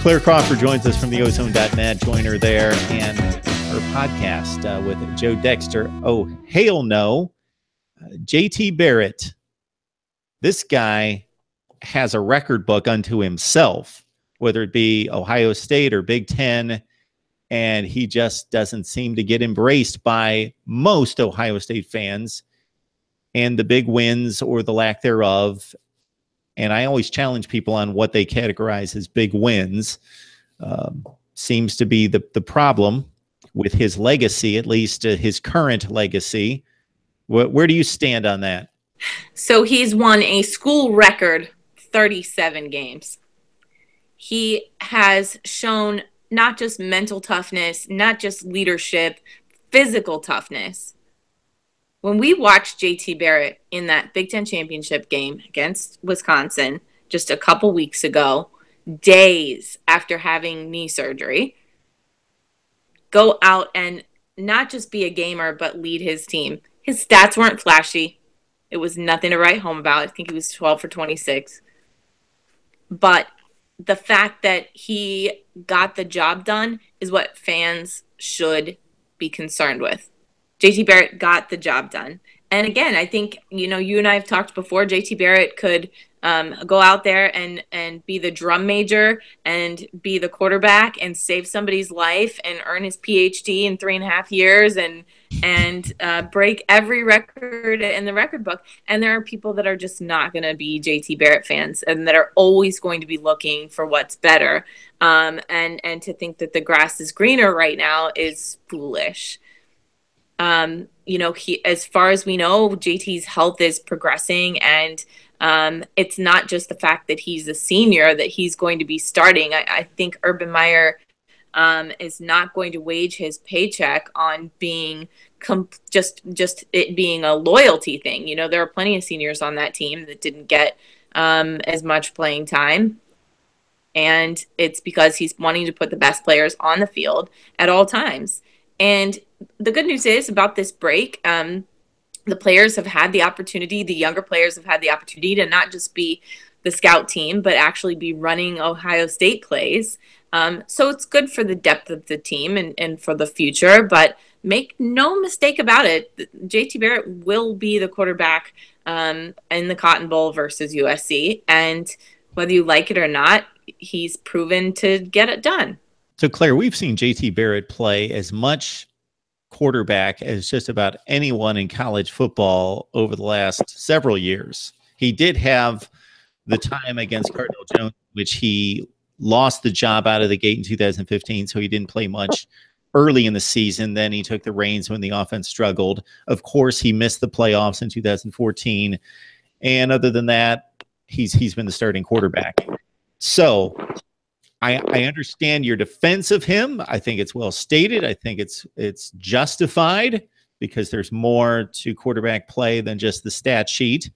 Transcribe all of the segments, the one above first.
Claire Crawford joins us from the ozone.net. Join her there and her podcast with Joe Dexter. Oh, hail no. JT Barrett. This guy has a record book unto himself, whether it be Ohio State or Big Ten, and he just doesn't seem to get embraced by most Ohio State fans and the big wins or the lack thereof. And I always challenge people on what they categorize as big wins. Seems to be the problem with his legacy, at least his current legacy. Where do you stand on that? So he's won a school record 37 games. He has shown not just mental toughness, not just leadership, physical toughness. When we watched JT Barrett in that Big Ten championship game against Wisconsin just a couple weeks ago, days after having knee surgery, go out and not just be a gamer, but lead his team. His stats weren't flashy. It was nothing to write home about. I think he was 12 for 26. But the fact that he got the job done is what fans should be concerned with. JT Barrett got the job done. And again, I think, you and I have talked before, JT Barrett could go out there and be the drum major and be the quarterback and save somebody's life and earn his PhD in 3.5 years and break every record in the record book. And there are people that are just not going to be JT Barrett fans and that are always going to be looking for what's better. And to think that the grass is greener right now is foolish. He, as far as we know, JT's health is progressing, and it's not just the fact that he's a senior that he's going to be starting. I think Urban Meyer is not going to wage his paycheck on being just it being a loyalty thing. There are plenty of seniors on that team that didn't get as much playing time, and it's because he's wanting to put the best players on the field at all times. And the good news is about this break, the players have had the opportunity, the younger players have had the opportunity to not just be the scout team, but actually be running Ohio State plays. So it's good for the depth of the team and for the future, but make no mistake about it, JT Barrett will be the quarterback in the Cotton Bowl versus USC. And whether you like it or not, he's proven to get it done. So, Claire, we've seen JT Barrett play as much quarterback as just about anyone in college football over the last several years. He did have the time against Cardinal Jones, which he lost the job out of the gate in 2015, so he didn't play much early in the season. Then he took the reins when the offense struggled. Of course, he missed the playoffs in 2014. And other than that, he's been the starting quarterback. So I understand your defense of him. I think it's well stated. I think it's justified because there's more to quarterback play than just the stat sheet.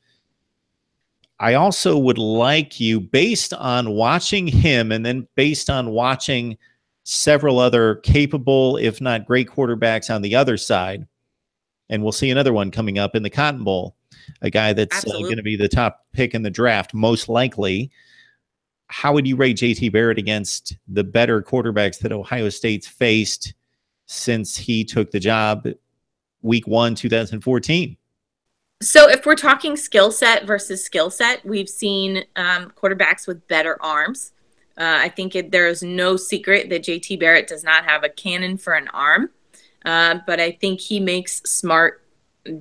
I also would like you, based on watching him and then based on watching several other capable, if not great quarterbacks on the other side, and we'll see another one coming up in the Cotton Bowl, a guy that's going to be the top pick in the draft, most likely. How would you rate JT Barrett against the better quarterbacks that Ohio State's faced since he took the job week 1, 2014? So if we're talking skill set versus skill set, we've seen quarterbacks with better arms. I think there is no secret that JT Barrett does not have a cannon for an arm, but I think he makes smart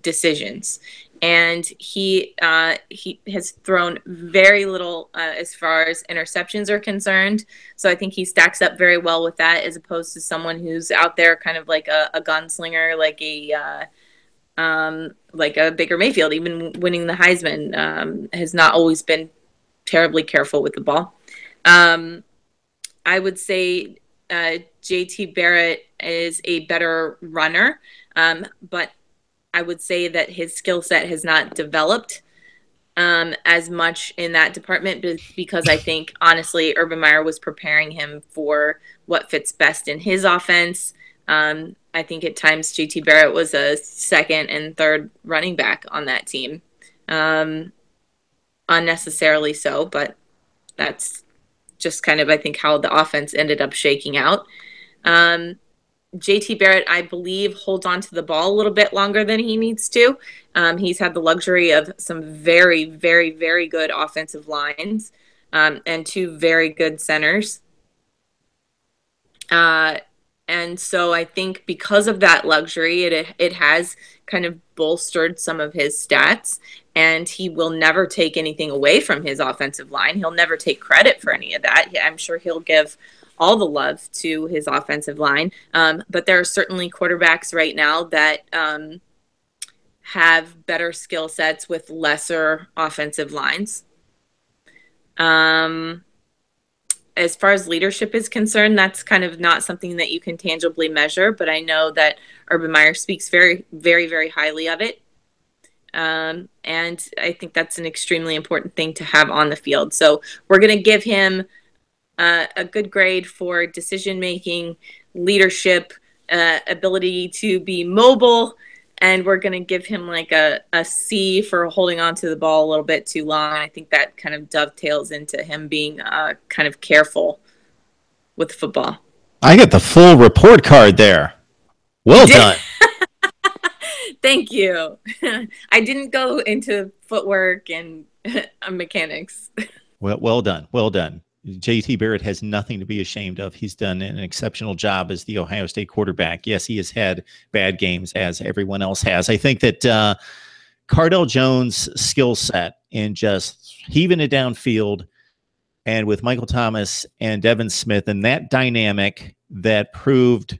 decisions. And he has thrown very little as far as interceptions are concerned. So I think he stacks up very well with that, as opposed to someone who's out there kind of like a gunslinger, like a Baker Mayfield, even winning the Heisman, has not always been terribly careful with the ball. I would say JT Barrett is a better runner, but I would say that his skill set has not developed as much in that department because I think, honestly, Urban Meyer was preparing him for what fits best in his offense. I think at times JT Barrett was a second and third running back on that team. Unnecessarily so, but that's just kind of, I think, how the offense ended up shaking out. JT Barrett, I believe, holds on to the ball a little bit longer than he needs to. He's had the luxury of some very, very, very good offensive lines and 2 very good centers. And so I think because of that luxury, it has kind of bolstered some of his stats, and he will never take anything away from his offensive line. He'll never take credit for any of that. I'm sure he'll give all the love to his offensive line. But there are certainly quarterbacks right now that have better skill sets with lesser offensive lines. As far as leadership is concerned, that's kind of not something that you can tangibly measure, but I know that Urban Meyer speaks very, very, very highly of it. And I think that's an extremely important thing to have on the field. So we're going to give him a good grade for decision-making, leadership, ability to be mobile, and we're going to give him like a C for holding on to the ball a little bit too long. I think that kind of dovetails into him being kind of careful with football. I get the full report card there. Well done. Thank you. I didn't go into footwork and mechanics. Well done. Well done. JT Barrett has nothing to be ashamed of. He's done an exceptional job as the Ohio State quarterback. Yes, he has had bad games, as everyone else has. I think that Cardale Jones' skill set in just heaving it downfield, and with Michael Thomas and Devin Smith, and that dynamic that proved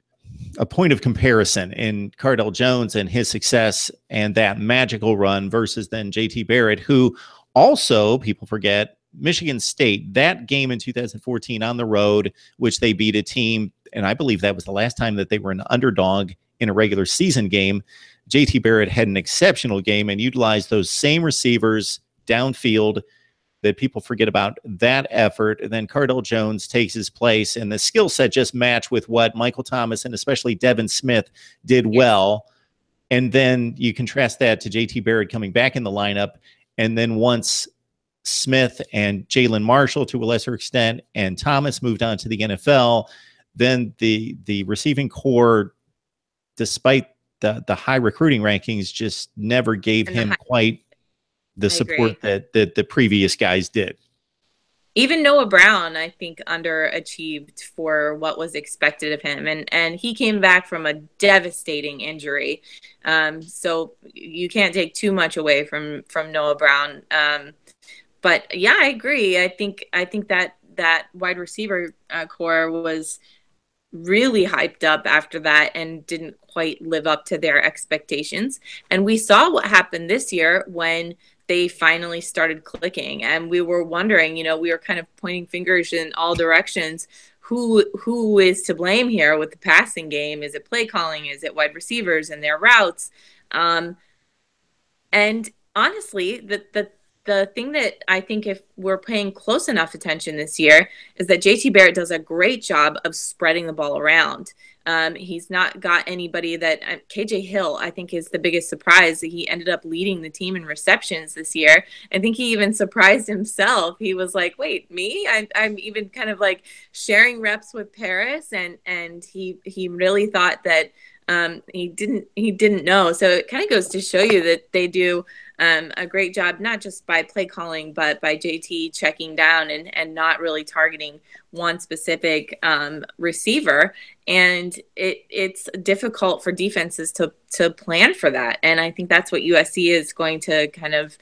a point of comparison in Cardale Jones and his success and that magical run versus then JT Barrett, who also, people forget, Michigan State, that game in 2014 on the road, which they beat a team, and I believe that was the last time that they were an underdog in a regular season game. JT Barrett had an exceptional game and utilized those same receivers downfield that people forget about that effort. And then Cardale Jones takes his place, and the skill set just matched with what Michael Thomas and especially Devin Smith did well. And then you contrast that to JT Barrett coming back in the lineup, and then once Smith and Jalen Marshall, to a lesser extent, and Thomas moved on to the NFL, then the receiving core, despite the high recruiting rankings, just never gave him quite the support that the previous guys did. Even Noah Brown, I think, underachieved for what was expected of him. And he came back from a devastating injury. So you can't take too much away from Noah Brown. But yeah, I agree. I think that wide receiver core was really hyped up after that and didn't quite live up to their expectations. And we saw what happened this year when they finally started clicking, and we were wondering, we were kind of pointing fingers in all directions. Who is to blame here with the passing game? Is it play calling? Is it wide receivers and their routes? And honestly, the thing that I think, if we're paying close enough attention this year, is that JT Barrett does a great job of spreading the ball around. He's not got anybody that KJ Hill, I think, is the biggest surprise. He ended up leading the team in receptions this year. I think he even surprised himself. He was like, wait, me? I'm even kind of like sharing reps with Paris. And he really thought that he didn't know. So it kind of goes to show you that they do a great job, not just by play calling, but by JT checking down and not really targeting one specific receiver. And it's difficult for defenses to plan for that. And I think that's what USC is going to kind of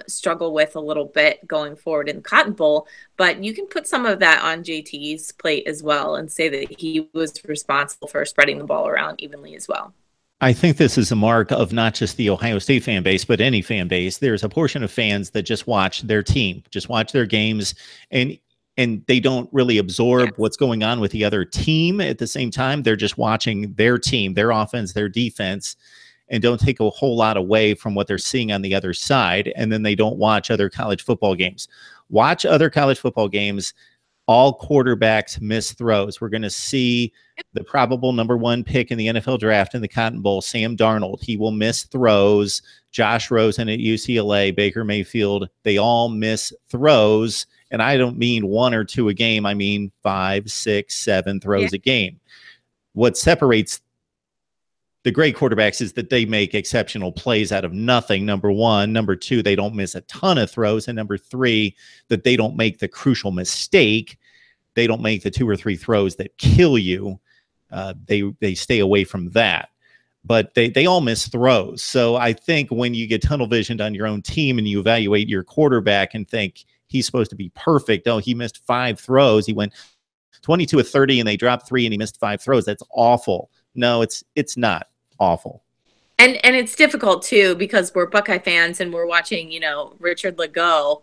struggle with a little bit going forward in the Cotton Bowl. But you can put some of that on JT's plate as well and say that he was responsible for spreading the ball around evenly as well. I think this is a mark of not just the Ohio State fan base, but any fan base. There's a portion of fans that just watch their team, just watch their games, and they don't really absorb what's going on with the other team at the same time. They're just watching their team, their offense, their defense, and don't take a whole lot away from what they're seeing on the other side. And then they don't watch other college football games. Watch other college football games. all quarterbacks miss throws. We're going to see the probable number 1 pick in the NFL draft in the Cotton Bowl, Sam Darnold. He will miss throws. Josh Rosen at UCLA, Baker Mayfield, they all miss throws. And I don't mean 1 or 2 a game. I mean 5, 6, 7 throws a game. What separates the great quarterbacks is that they make exceptional plays out of nothing, number 1. Number 2, they don't miss a ton of throws. And number 3, that they don't make the crucial mistake. They don't make the 2 or 3 throws that kill you. They stay away from that. But they all miss throws. So I think when you get tunnel visioned on your own team and you evaluate your quarterback and think he's supposed to be perfect, oh, he missed 5 throws. He went 22 of 30 and they dropped 3 and he missed 5 throws. That's awful. No, it's not awful. And it's difficult too, because we're Buckeye fans and we're watching, Richard Legault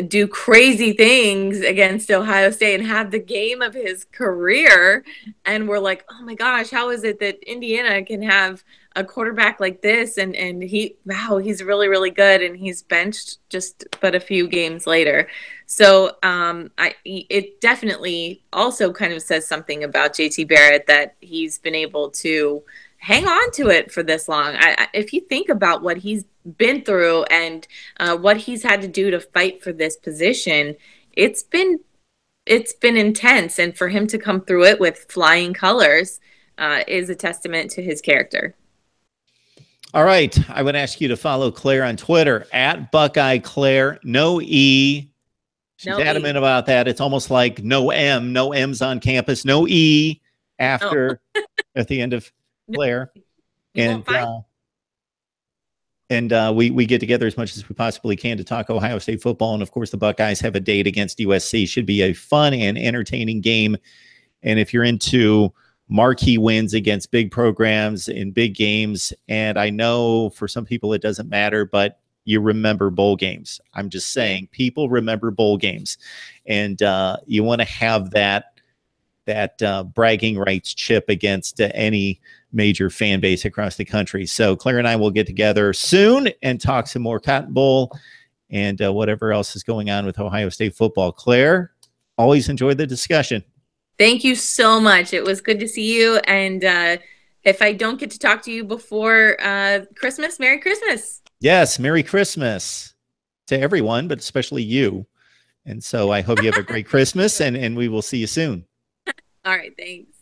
do crazy things against Ohio State and have the game of his career. And we're like, oh my gosh, how is it that Indiana can have a quarterback like this? And he's really, really good. And he's benched just but a few games later. So it definitely also kind of says something about JT Barrett that he's been able to hang on to it for this long. If you think about what he's been through and what he's had to do to fight for this position, it's been intense. And for him to come through it with flying colors is a testament to his character. All right. I would ask you to follow Claire on Twitter at Buckeye Claire. No E. She's adamant about that. It's almost like no M. No M's on campus. No E after at the end of Claire. And we get together as much as we possibly can to talk Ohio State football. And of course, the Buckeyes have a date against USC. Should be a fun and entertaining game. And if you're into marquee wins against big programs in big games, and I know for some people it doesn't matter, but you remember bowl games. I'm just saying, people remember bowl games, and you want to have that bragging rights chip against any major fan base across the country. So Claire and I will get together soon and talk some more Cotton Bowl and whatever else is going on with Ohio State football. Claire, always enjoyed the discussion. Thank you so much. It was good to see you. And if I don't get to talk to you before Christmas, Merry Christmas. Yes, Merry Christmas to everyone, but especially you. And so I hope you have a great Christmas, and we will see you soon. All right, thanks.